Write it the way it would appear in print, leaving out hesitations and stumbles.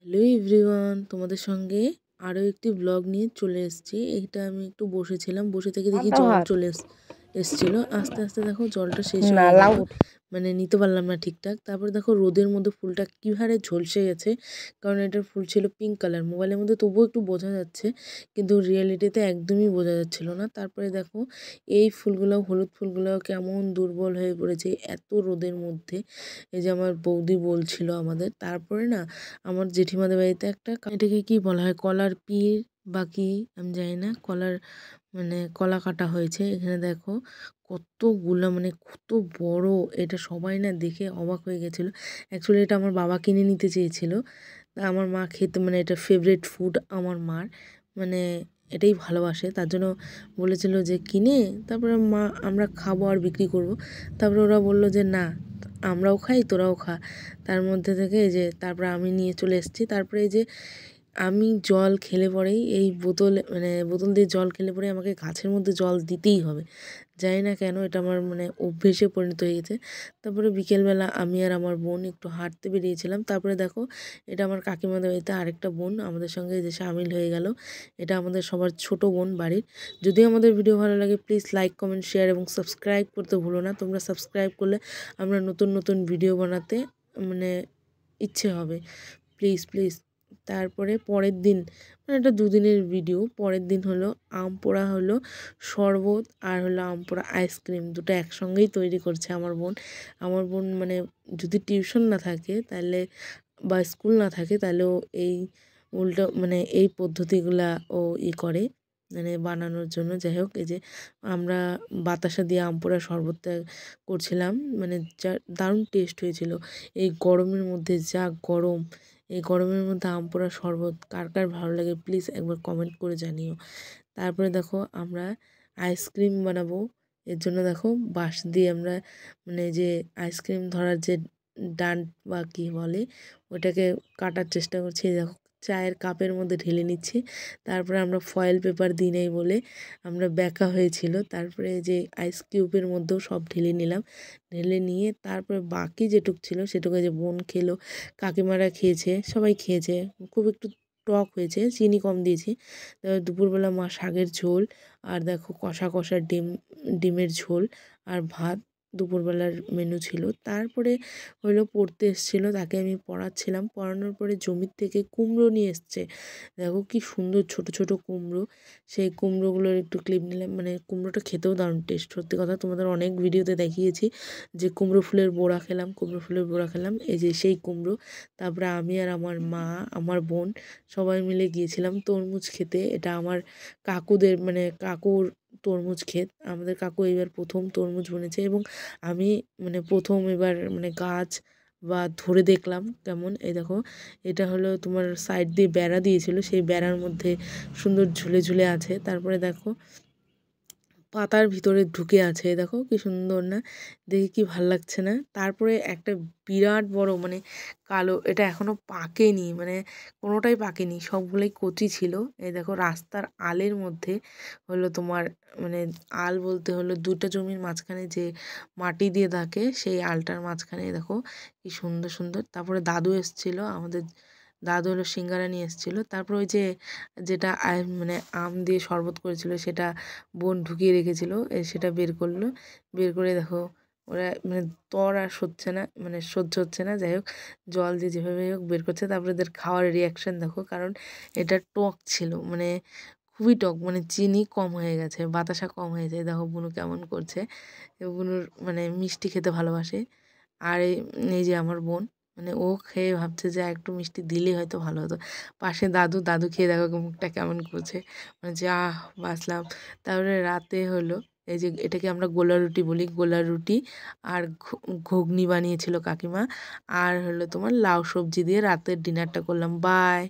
Hello everyone, তোমাদের সঙ্গে আরও একটি ব্লগ নিয়ে চলে এসেছি। এইটা আমি একটু বসেছিলাম, বসে থেকে দেখি জল চলে এসছিল। আস্তে আস্তে দেখো জলটা শেষ হয়ে গেল, মানে নিতে পারলাম না ঠিকঠাক। তারপরে দেখো রোদের মধ্যে ফুলটা কী হারে ঝলসে গেছে, কারণ এটার ফুল ছিল পিঙ্ক কালার। মোবাইলের মধ্যে তবুও একটু বোঝা যাচ্ছে, কিন্তু রিয়েলিটিতে একদমই বোঝা যাচ্ছিল না। তারপরে দেখো এই ফুলগুলো, হলুদ ফুলগুলো কেমন দুর্বল হয়ে পড়েছে এত রোদের মধ্যে। এই যে আমার বৌদি বলছিল আমাদের। তারপরে না আমার জেঠিমাদের বাড়িতে একটা, এটাকে কি বলা হয়, কলার পির বা কি আমি জানি না, কলার মানে কলা কাটা হয়েছে। এখানে দেখো কতগুলো, মানে কত বড়, এটা সবাই না দেখে অবাক হয়ে গেছিলো। অ্যাকচুয়ালি এটা আমার বাবা কিনে নিতে চেয়েছিল, তা আমার মা খেতে, মানে এটা ফেভারিট ফুড আমার মার, মানে এটাই ভালোবাসে, তার জন্য বলেছিল যে কিনে তারপরে মা আমরা খাবো আর বিক্রি করব। তারপরে ওরা বললো যে না, আমরাও খাই তোরাও খা। তার মধ্যে থেকে এই যে তারপরে আমি নিয়ে চলে এসেছি। তারপরে এই যে আমি জল খেলে পরেই এই বোতলে, মানে বোতল দিয়ে জল খেলে পরে আমাকে গাছের মধ্যে জল দিতেই হবে, জানি না কেন, এটা আমার মানে অভ্যেসে পরিণত হয়ে গেছে। তারপরে বিকেলবেলা আমি আর আমার বোন একটু হাঁটতে বেরিয়েছিলাম। তারপরে দেখো এটা আমার কাকিমাদের বাড়িতে আরেকটা বোন আমাদের সঙ্গে যে সামিল হয়ে গেল। এটা আমাদের সবার ছোট বোন বাড়ির। যদি আমাদের ভিডিও ভালো লাগে প্লিজ লাইক, কমেন্ট, শেয়ার এবং সাবস্ক্রাইব করতে ভুলো না। তোমরা সাবস্ক্রাইব করলে আমরা নতুন নতুন ভিডিও বানাতে মানে ইচ্ছে হবে, প্লিজ প্লিজ। তারপরে পরের দিন, মানে এটা দুদিনের ভিডিও, পরের দিন হলো আম পোড়া, হলো শরবত, আর হলো আম পোড়া আইসক্রিম, দুটো একসঙ্গেই তৈরি করছে আমার বোন। আমার বোন মানে যদি টিউশন না থাকে তাহলে বা স্কুল না থাকে তাহলেও এই উল্টো মানে এই পদ্ধতিগুলা ও করে, মানে বানানোর জন্য। যাই হোক, এই যে আমরা বাতাসা দিয়ে আম পোড়া শরবতটা করছিলাম, মানে যা দারুণ টেস্ট হয়েছিল। এই গরমের মধ্যে, যা গরম, এই গরমের মধ্যে আম পোড়া শরবত কার কার ভালো লাগে প্লিজ একবার কমেন্ট করে জানিও। তারপরে দেখো আমরা আইসক্রিম বানাবো, এর জন্য দেখো বাঁশ দিয়ে আমরা, মানে যে আইসক্রিম ধরার যে ডান্ট বা কী বলে ওটাকে কাটার চেষ্টা করছি। দেখো চায়ের কাপের মধ্যে ঢেলে নিচ্ছি। তারপরে আমরা ফয়েল পেপার দিই নাই বলে আমরা ব্যাকা হয়েছিল। তারপরে যে আইস কিউবের মধ্যেও সব ঢেলে নিলাম, ঢেলে নিয়ে তারপরে বাকি যেটুক ছিল সেটুকু যে বোন খেলো, কাকিমারা খেয়েছে, সবাই খেয়েছে। খুব একটু টক হয়েছে, চিনি কম দিয়েছি। তারপর দুপুরবেলা মা শাকের ঝোল, আর দেখো কষা কষা ডিমের ঝোল আর ভাত দুপুরবেলার মেনু ছিল। তারপরে হলো পড়তে এসেছিলো, তাকে আমি পড়াচ্ছিলাম। পড়ানোর পরে জমির থেকে কুমড়ো নিয়ে এসছে। দেখো কি সুন্দর ছোট ছোট কুমড়ো, সেই কুমড়োগুলোর একটু ক্লিপ নিলাম। মানে কুমড়োটা খেতেও দারুণ টেস্ট, সত্যি কথা। তোমাদের অনেক ভিডিওতে দেখিয়েছি যে কুমড়ো ফুলের বড়া খেলাম, কুমড়ো ফুলের বড়া খেলাম, এই যে সেই কুমড়ো। তারপরে আমি আর আমার মা, আমার বোন সবাই মিলে গিয়েছিলাম তরমুজ খেতে। এটা আমার কাকুদের, মানে কাকুর তরমুজ ক্ষেত। আমাদের কাকু এবার প্রথম তরমুজ বুনেছে এবং আমি মানে প্রথম এবার মানে গাছ বা ধরে দেখলাম কেমন। এই দেখো এটা হলো তোমার সাইড দিয়ে বেড়া দিয়েছিল, সেই বেড়ার মধ্যে সুন্দর ঝুলে ঝুলে আছে। তারপরে দেখো পাতার ভিতরে ঢুকে আছে, দেখো কি সুন্দর না, দেখে কি ভাল লাগছে না। তারপরে একটা বিরাট বড়, মানে কালো, এটা এখনও পাকেনি, মানে কোনোটাই পাকেনি, সবগুলোই কচি ছিল। এই দেখো রাস্তার আলের মধ্যে হলো তোমার, মানে আল বলতে হলো দুটো জমির মাঝখানে যে মাটি দিয়ে থাকে সেই আলটার মাঝখানে দেখো কি সুন্দর সুন্দর। তারপরে দাদু এসেছিলো আমাদের, দাদু হলো সিঙ্গারা নিয়ে এসেছিলো। তারপর ওই যে যেটা মানে আম দিয়ে শরবত করেছিল সেটা বোন ঢুকিয়ে রেখেছিল, সেটা বের করলো। বের করে দেখো ওরা মানে তর আর সহ্য না, মানে সহ্য হচ্ছে না, যাই হোক জল দিয়ে যেভাবে হোক বের করছে। তারপরে এদের খাওয়ার রিয়াকশান দেখো, কারণ এটা টক ছিল, মানে খুবই টক, মানে চিনি কম হয়ে গেছে, বাতাসা কম হয়ে যায়। দেখো বুনু কেমন করছে, বুনুর মানে মিষ্টি খেতে ভালোবাসে। আর এই যে আমার বোন, মানে ও খেয়ে ভাবছে যে একটু মিষ্টি দিলেই হয়তো ভালো হতো। পাশে দাদু, দাদু খেয়ে দেখো মুখটা কেমন করছে, মানে যে বাঁচলাম। তারপরে রাতে হলো এই যে এটাকে আমরা গোলা রুটি বলি, গোলা রুটি আর ঘুগনি বানিয়েছিল কাকিমা, আর হলো তোমার লাউ সবজি দিয়ে রাতের ডিনারটা করলাম। বাই।